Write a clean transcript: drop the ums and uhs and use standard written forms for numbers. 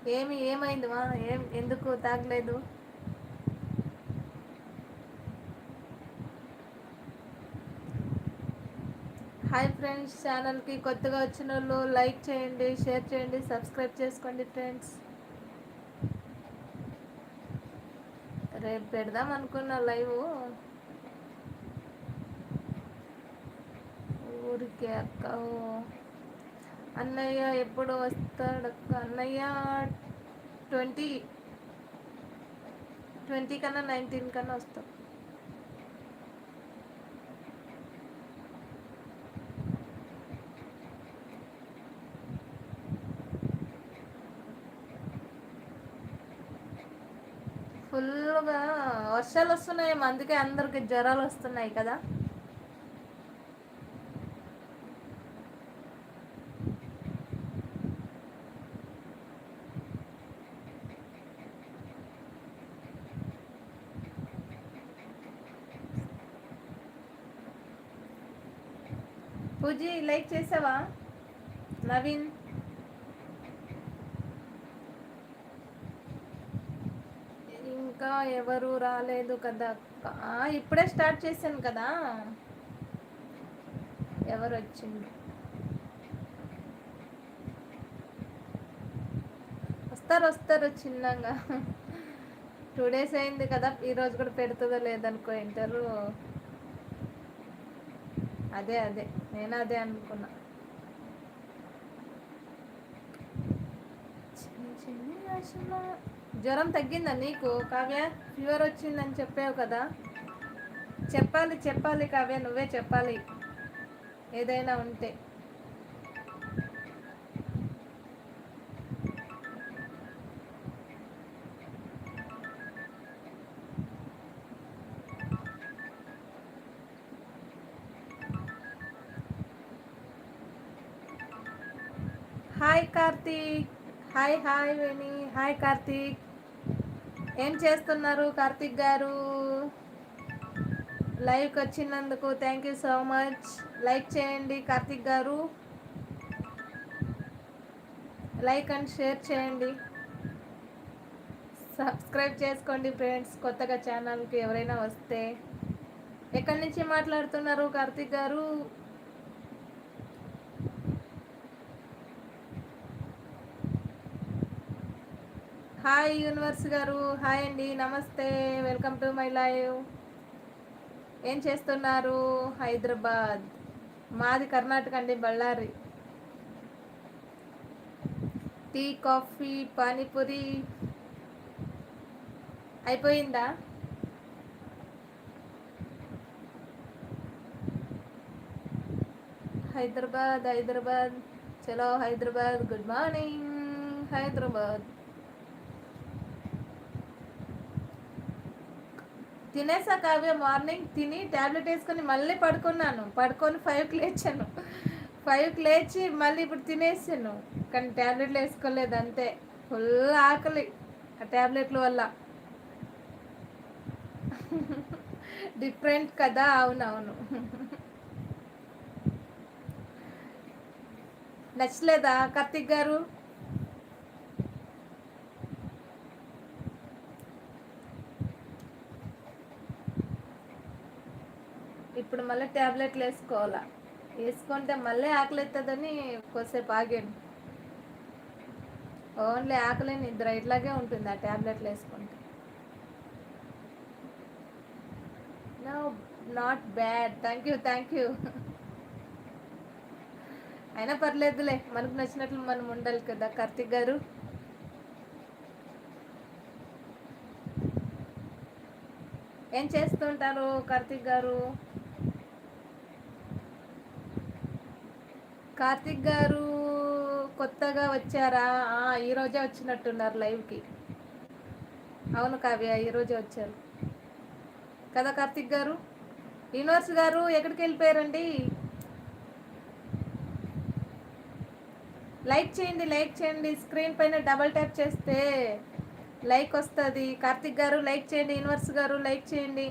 ఏమైంది మా ఎందుకు తాగలేదు? హాయ్ ఫ్రెండ్స్, ఛానల్కి కొత్తగా వచ్చిన వాళ్ళు లైక్ చేయండి, షేర్ చేయండి, సబ్స్క్రైబ్ చేసుకోండి ఫ్రెండ్స్. రేపు పెడదాం అనుకున్న లైవ్. ఊరికే అక్క. అన్నయ్య ఎప్పుడు వస్తాడక్క? అన్నయ్య 20 కన్నా 19 కన్నా వస్తాం. ఫుల్గా వర్షాలు వస్తున్నాయి, అందుకే అందరికి జ్వరాలు వస్తున్నాయి కదా. పూజీ లైక్ చేసావా? నవీన్ ఇంకా ఎవరు రాలేదు కదా అక్క. ఇప్పుడే స్టార్ట్ చేశాను కదా. ఎవరు వచ్చింది? వస్తారు చిన్నగా. 2 days అయింది కదా, ఈరోజు కూడా పెడుతుందో లేదనుకో ఇంటరు. అదే నేను అదే అనుకున్నా. చిన్ని ఆశలో. జ్వరం తగ్గిందా నీకు కావ్య? ఫీవర్ వచ్చిందని చెప్పావు కదా. చెప్పాలి కావ్య, నువ్వే చెప్పాలి ఏదైనా ఉంటే. హాయ్ కార్తీక్. హాయ్ వేణి. హాయ్ కార్తీక్. ఏం చేస్తున్నారు కార్తీక్ గారు? లైవ్కి వచ్చినందుకు thank you so much. Like చేయండి కార్తీక్ గారు, లైక్ అండ్ షేర్ చేయండి, సబ్స్క్రైబ్ చేసుకోండి ఫ్రెండ్స్. కొత్తగా ఛానల్కి ఎవరైనా వస్తే. ఎక్కడి నుంచి మాట్లాడుతున్నారు కార్తీక్ గారు? హాయ్ యూనివర్స్ గారు. హాయ్ అండి, నమస్తే, వెల్కమ్ టు మై లైవ్. ఏం చేస్తున్నారు? హైదరాబాద్. మాది కర్ణాటక అండి, బళ్ళారి. టీ, కాఫీ, పానీపూరి అయిపోయిందా? హైదరాబాద్ చలో హైదరాబాద్. Good morning Hyderabad. తినేసా కావ్య. మార్నింగ్ తిని ట్యాబ్లెట్ వేసుకొని మళ్ళీ పడుకొని 5కి లేచాను. 5కి లేచి మళ్ళీ ఇప్పుడు తినేసాను, కానీ ట్యాబ్లెట్లు వేసుకోలేదు అంతే. ఫుల్ ఆకలి ఆ ట్యాబ్లెట్ల వల్ల. డిఫరెంట్ కదా. అవునవును. నచ్చలేదా కార్తిక్ గారు? ఇప్పుడు మళ్ళీ ట్యాబ్లెట్లు వేసుకోవాలా? వేసుకుంటే మళ్ళీ ఆకలి అవుతుందని కొద్దిసేపు ఆగాను. ఓన్లీ ఆకలి నిద్ర ఇట్లాగే ఉంటుంది ఆ ట్యాబ్లెట్లు వేసుకుంటే. No, not bad. Thank you. అయినా పర్లేదులే, మనకు నచ్చినట్లు మనం ఉండాలి కదా కార్తిక్ గారు. ఏం చేస్తుంటారు కార్తిక్ గారు? కార్తిక్ గారు కొత్తగా వచ్చారా? ఈరోజే వచ్చినట్టున్నారు లైవ్కి. అవును కావ్య, ఈరోజే వచ్చారు కదా కార్తిక్ గారు. యూనివర్స్ గారు ఎక్కడికి వెళ్ళిపోయారండి? లైక్ చేయండి. స్క్రీన్ పైన డబల్ ట్యాప్ చేస్తే లైక్ వస్తుంది. కార్తిక్ గారు లైక్ చేయండి, యూనివర్స్ గారు లైక్ చేయండి.